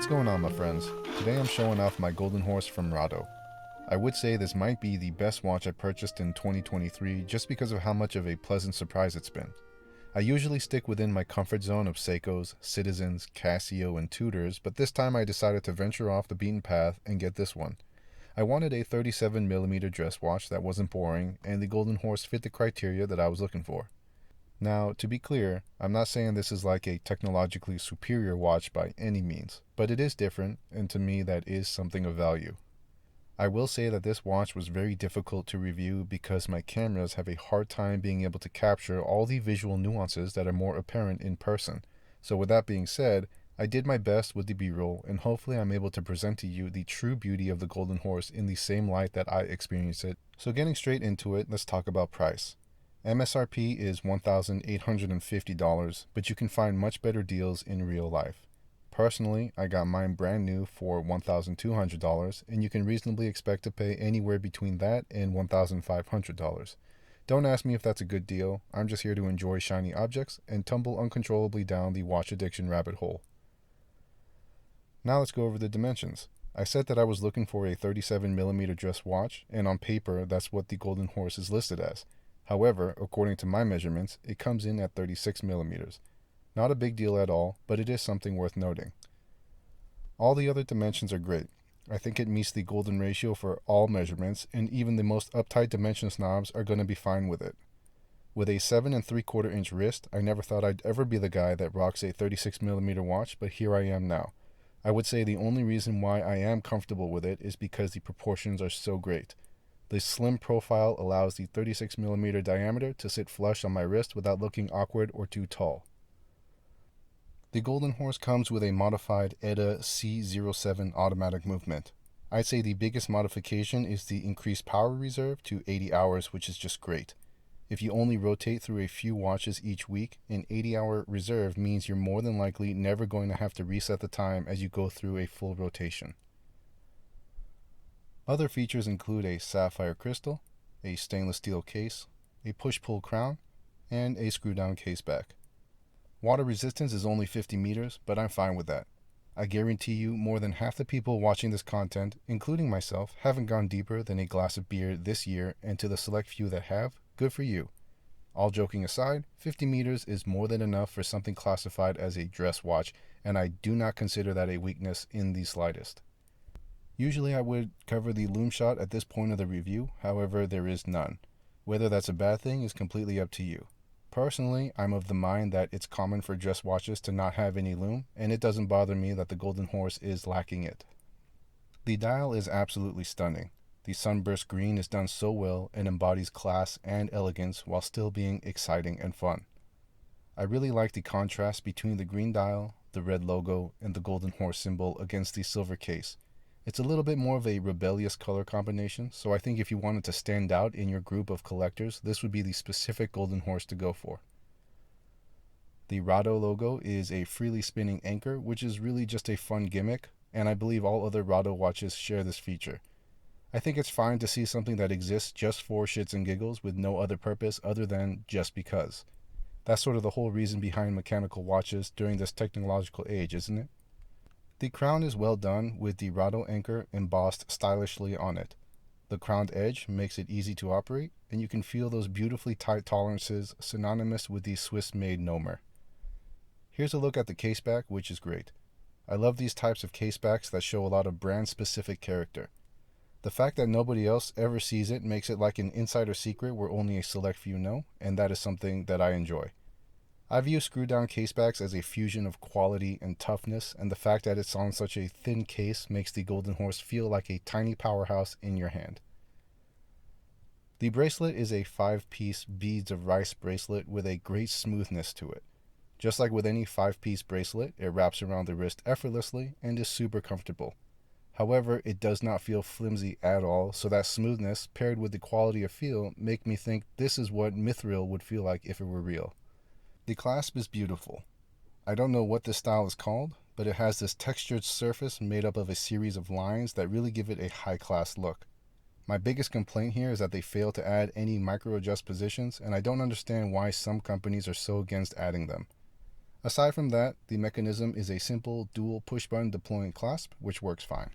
What's going on, my friends? Today I'm showing off my golden horse from Rado. I would say this might be the best watch I purchased in 2023 just because of how much of a pleasant surprise it's been. I usually stick within my comfort zone of Seikos, Citizens, Casio, and Tudors, but this time I decided to venture off the beaten path and get this one. I wanted a 37mm dress watch that wasn't boring, and the golden horse fit the criteria that I was looking for. Now, to be clear, I'm not saying this is like a technologically superior watch by any means, but it is different, and to me that is something of value. I will say that this watch was very difficult to review because my cameras have a hard time being able to capture all the visual nuances that are more apparent in person. So with that being said, I did my best with the B-roll, and hopefully I'm able to present to you the true beauty of the golden horse in the same light that I experienced it. So getting straight into it, let's talk about price. MSRP is $1,850, but you can find much better deals in real life. Personally, I got mine brand new for $1,200, and you can reasonably expect to pay anywhere between that and $1,500. Don't ask me if that's a good deal. I'm just here to enjoy shiny objects and tumble uncontrollably down the watch addiction rabbit hole. Now let's go over the dimensions. I said that I was looking for a 37mm dress watch, and on paper that's what the golden horse is listed as. However, according to my measurements, it comes in at 36mm. Not a big deal at all, but it is something worth noting. All the other dimensions are great. I think it meets the golden ratio for all measurements, and even the most uptight dimension snobs are going to be fine with it. With a 7 3/4 inch wrist, I never thought I'd ever be the guy that rocks a 36mm watch, but here I am now. I would say the only reason why I am comfortable with it is because the proportions are so great. The slim profile allows the 36mm diameter to sit flush on my wrist without looking awkward or too tall. The golden horse comes with a modified ETA C07 automatic movement. I'd say the biggest modification is the increased power reserve to 80 hours, which is just great. If you only rotate through a few watches each week, an 80-hour reserve means you're more than likely never going to have to reset the time as you go through a full rotation. Other features include a sapphire crystal, a stainless steel case, a push-pull crown, and a screw-down caseback. Water resistance is only 50 meters, but I'm fine with that. I guarantee you more than half the people watching this content, including myself, haven't gone deeper than a glass of beer this year, and to the select few that have, good for you. All joking aside, 50 meters is more than enough for something classified as a dress watch, and I do not consider that a weakness in the slightest. Usually I would cover the Lumeshot at this point of the review, however there is none. Whether that's a bad thing is completely up to you. Personally, I'm of the mind that it's common for dress watches to not have any lume, and it doesn't bother me that the golden horse is lacking it. The dial is absolutely stunning. The sunburst green is done so well and embodies class and elegance while still being exciting and fun. I really like the contrast between the green dial, the red logo, and the golden horse symbol against the silver case. It's a little bit more of a rebellious color combination, so I think if you wanted to stand out in your group of collectors, this would be the specific golden horse to go for. The Rado logo is a freely spinning anchor, which is really just a fun gimmick, and I believe all other Rado watches share this feature. I think it's fine to see something that exists just for shits and giggles with no other purpose other than just because. That's sort of the whole reason behind mechanical watches during this technological age, isn't it? The crown is well done with the Rado anchor embossed stylishly on it. The crowned edge makes it easy to operate, and you can feel those beautifully tight tolerances synonymous with the Swiss-made Nomer. Here's a look at the caseback, which is great. I love these types of casebacks that show a lot of brand-specific character. The fact that nobody else ever sees it makes it like an insider secret where only a select few know, and that is something that I enjoy. I view screw-down casebacks as a fusion of quality and toughness, and the fact that it's on such a thin case makes the golden horse feel like a tiny powerhouse in your hand. The bracelet is a 5-piece beads of rice bracelet with a great smoothness to it. Just like with any 5-piece bracelet, it wraps around the wrist effortlessly and is super comfortable. However, it does not feel flimsy at all, so that smoothness paired with the quality of feel make me think this is what mithril would feel like if it were real. The clasp is beautiful. I don't know what this style is called, but it has this textured surface made up of a series of lines that really give it a high-class look. My biggest complaint here is that they fail to add any micro-adjust positions, and I don't understand why some companies are so against adding them. Aside from that, the mechanism is a simple dual push button deployment clasp, which works fine.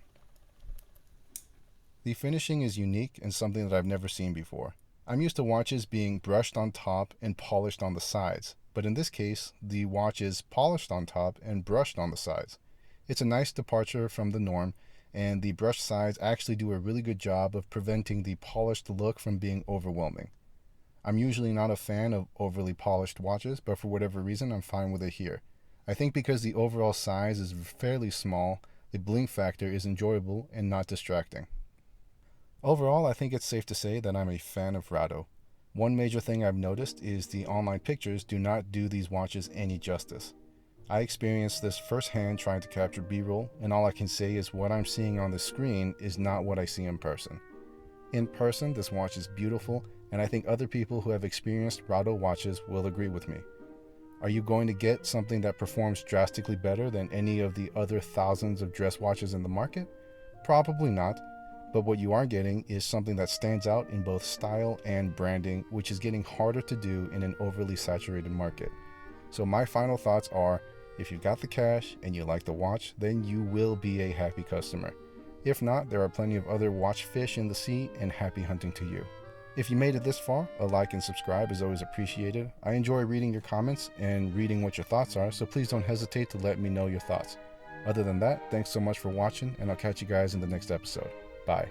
The finishing is unique and something that I've never seen before. I'm used to watches being brushed on top and polished on the sides, but in this case, the watch is polished on top and brushed on the sides. It's a nice departure from the norm, and the brushed sides actually do a really good job of preventing the polished look from being overwhelming. I'm usually not a fan of overly polished watches, but for whatever reason, I'm fine with it here. I think because the overall size is fairly small, the bling factor is enjoyable and not distracting. Overall, I think it's safe to say that I'm a fan of Rado. One major thing I've noticed is the online pictures do not do these watches any justice. I experienced this firsthand trying to capture B-roll, and all I can say is what I'm seeing on the screen is not what I see in person. In person, this watch is beautiful, and I think other people who have experienced Rado watches will agree with me. Are you going to get something that performs drastically better than any of the other thousands of dress watches in the market? Probably not, but what you are getting is something that stands out in both style and branding, which is getting harder to do in an overly saturated market. So my final thoughts are, if you've got the cash and you like the watch, then you will be a happy customer. If not, there are plenty of other watch fish in the sea, and happy hunting to you. If you made it this far, a like and subscribe is always appreciated. I enjoy reading your comments and reading what your thoughts are, so please don't hesitate to let me know your thoughts. Other than that, thanks so much for watching, and I'll catch you guys in the next episode. Bye.